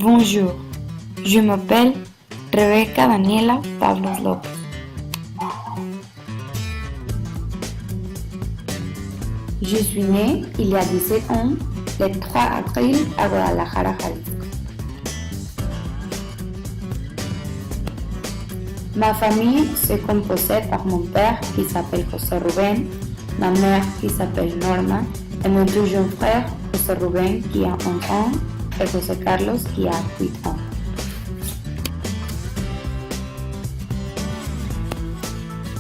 Bonjour, je m'appelle Rebeca Daniela Pablos López. Je suis née il y a 17 ans, le 3 avril à Guadalajara, Jalisco. Ma famille se composait par mon père qui s'appelle José Rubén, ma mère qui s'appelle Norma et mon deux jeunes frères, José Rubén qui a 11 ans et José Carlos qui a 8 ans.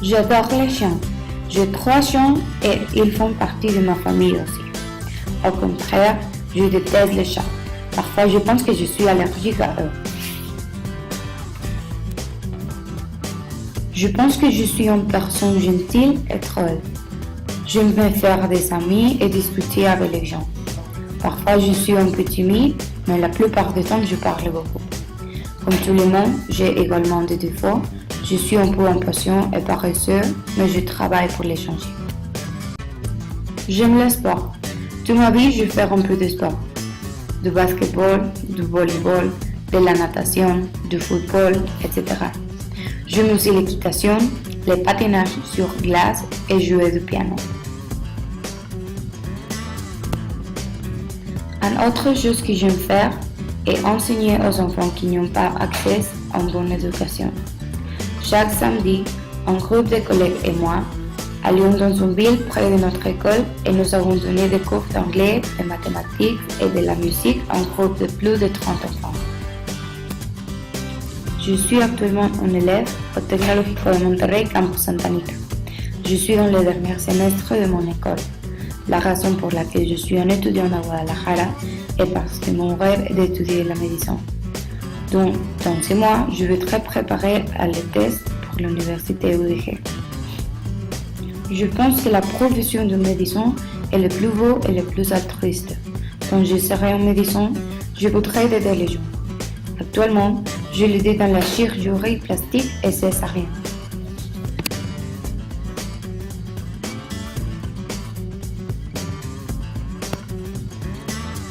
J'adore les chiens. J'ai 3 chiens et ils font partie de ma famille aussi. Au contraire, je déteste les chats. Parfois, je pense que je suis allergique à eux. Je pense que je suis une personne gentille et drôle. J'aime bien faire des amis et discuter avec les gens. Parfois, je suis un peu timide, mais la plupart du temps, je parle beaucoup. Comme tout le monde, j'ai également des défauts. Je suis un peu impatient et paresseux, mais je travaille pour les changer. J'aime le sport. Toute ma vie, je fais un peu de sport. Du basketball, du volleyball, de la natation, du football, etc. J'aime aussi l'équitation, le patinage sur glace et jouer du piano. Une autre chose que j'aime faire est enseigner aux enfants qui n'ont pas accès à une bonne éducation. Chaque samedi, un groupe de collègues et moi allions dans une ville près de notre école et nous avons donné des cours d'anglais, de mathématiques et de la musique à un groupe de plus de 30 enfants. Je suis actuellement un élève au Tecnológico de Monterrey, Campus Santa Anita. Je suis dans le dernier semestre de mon école. La raison pour laquelle je suis un étudiant à Guadalajara est parce que mon rêve est d'étudier la médecine. Donc, dans 6 mois, je vais être préparée à les tests pour l'université UDG. Je pense que la profession de médecin est le plus beau et le plus altruiste. Quand je serai en médecin, je voudrais aider les gens. Actuellement, je l'aide dans la chirurgie plastique et césarienne.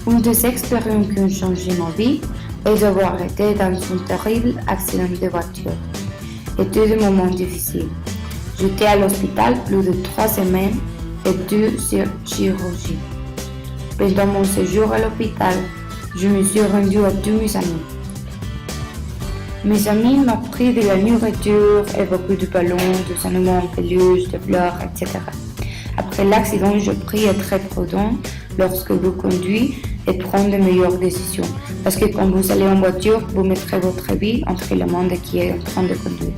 Une des expériences qui ont changé ma vie est d'avoir été dans un terrible accident de voiture. C'était des moments difficiles. J'étais à l'hôpital plus de 3 semaines et 2 chirurgies. Pendant mon séjour à l'hôpital, je me suis rendue à tous mes amis. Mes amis m'ont pris de la nourriture et beaucoup de ballons, des animaux en peluche, de fleurs, etc. Après l'accident, je pris être très prudent lorsque vous conduisez et prendre de meilleures décisions. Parce que quand vous allez en voiture, vous mettrez votre vie entre les mains de qui est en train de conduire.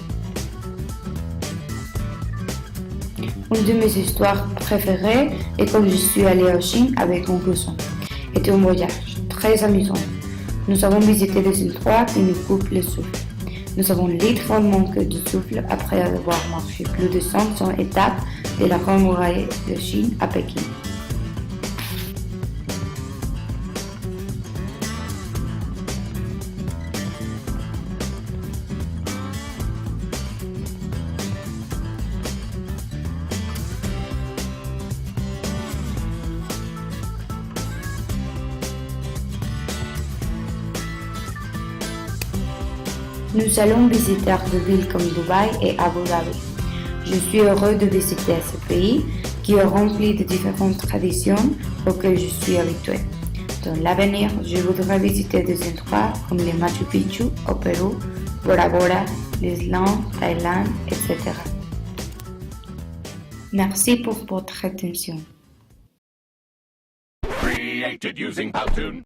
Une de mes histoires préférées est quand je suis allée en Chine avec mon cousin. C'était un voyage très amusant. Nous avons visité des endroits qui nous coupent le souffle. Nous avons littéralement manqué de souffle après avoir marché plus de 500 étapes de la Grande Muraille de Chine à Pékin. Nous allons visiter des villes comme Dubaï et Abu Dhabi. Je suis heureux de visiter ce pays qui est rempli de différentes traditions auxquelles je suis habituée. Dans l'avenir, je voudrais visiter des endroits comme le Machu Picchu au Pérou, Bora Bora, l'Islande, Thaïlande, etc. Merci pour votre attention. Created using Powtoon.